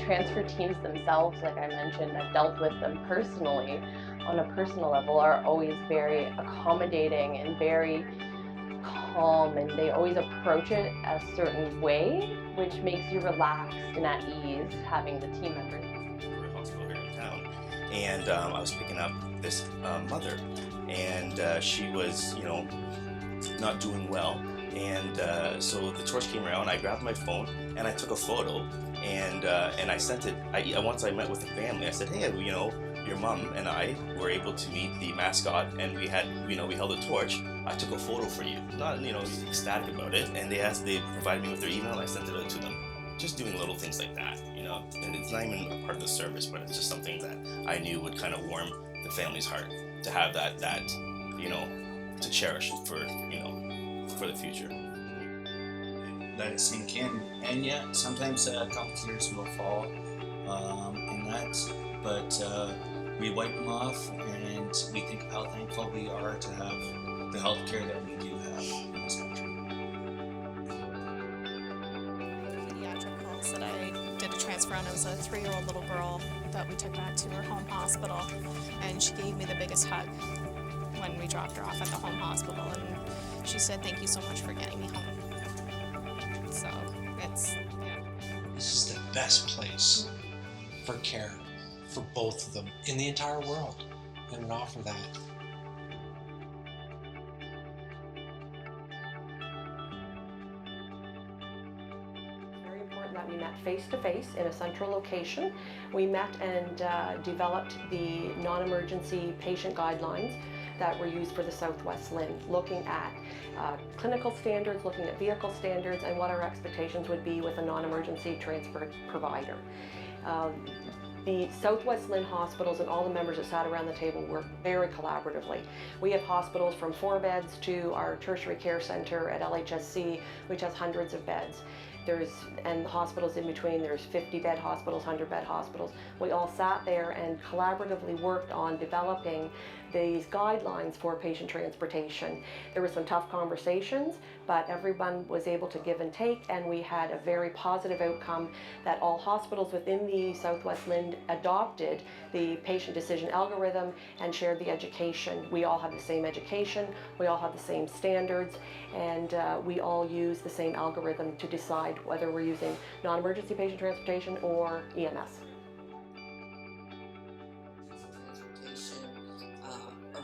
transfer teams themselves, like I mentioned, I've dealt with them personally on a personal level, are always very accommodating and very calm, and they always approach it a certain way, which makes you relaxed and at ease having the team members. For a hospital here in town, and I was picking up this mother, and she was, not doing well, and so the torch came around. I grabbed my phone and I took a photo, and I sent it. Once I met with the family, I said, "Hey, your mom and I were able to meet the mascot, and we held a torch. I took a photo for you." Not, ecstatic about it, and they provided me with their email, and I sent it out to them. Just doing little things like that, and it's not even a part of the service, but it's just something that I knew would kind of warm the family's heart to have that to cherish it for the future. Let it sink in, and yeah, sometimes a couple tears will fall in that, but we wipe them off, and we think of how thankful we are to have the health care that we do have in this country. Pediatric calls that I did a transfer on. It was a 3-year-old little girl that we took back to her home hospital, and she gave me the biggest hug when we dropped her off at the home hospital, and she said, "Thank you so much for getting me home." So it's, This is the best place for care for both of them in the entire world, and would offer that. Very important that we met face-to-face in a central location. We met and developed the non-emergency patient guidelines that were used for the SWLHIN, looking at clinical standards, looking at vehicle standards, and what our expectations would be with a non-emergency transport provider. The SWLHIN hospitals and all the members that sat around the table worked very collaboratively. We have hospitals from 4 beds to our tertiary care center at LHSC, which has hundreds of beds. And hospitals in between, there's 50-bed hospitals, 100-bed hospitals. We all sat there and collaboratively worked on developing these guidelines for patient transportation. There were some tough conversations, but everyone was able to give and take, and we had a very positive outcome that all hospitals within the SWLHIN adopted the patient decision algorithm and shared the education. We all have the same education, we all have the same standards, and we all use the same algorithm to decide whether we're using non-emergency patient transportation or EMS.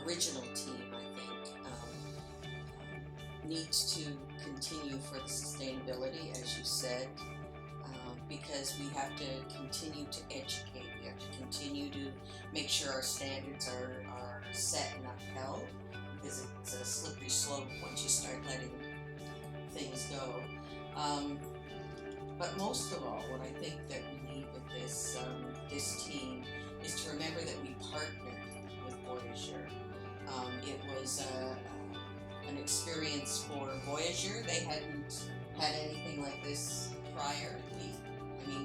Original team, I think, needs to continue for the sustainability, as you said, because we have to continue to educate. We have to continue to make sure our standards are set and upheld, because it's a slippery slope once you start letting things go. But most of all, what I think that we need with this team is to remember that we partnered with Voyager. It was an experience for Voyager. They hadn't had anything like this prior.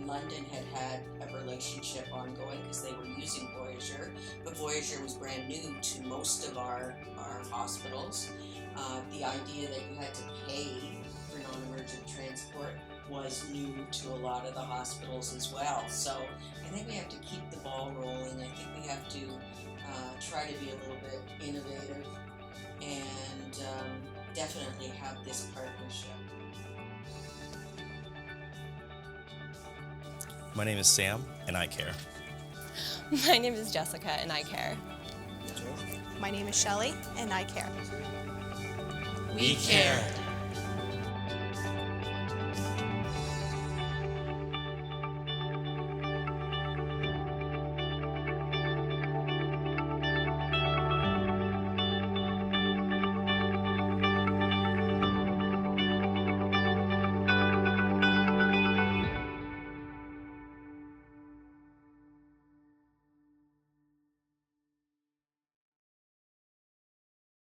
London had a relationship ongoing because they were using Voyager, but Voyager was brand new to most of our hospitals. The idea that you had to pay for non-emergent transport was new to a lot of the hospitals as well. So I think we have to keep the ball rolling. I think we have to try to be a little bit innovative and definitely have this partnership. My name is Sam, and I care. My name is Jessica, and I care. My name is Shelley, and I care. We care.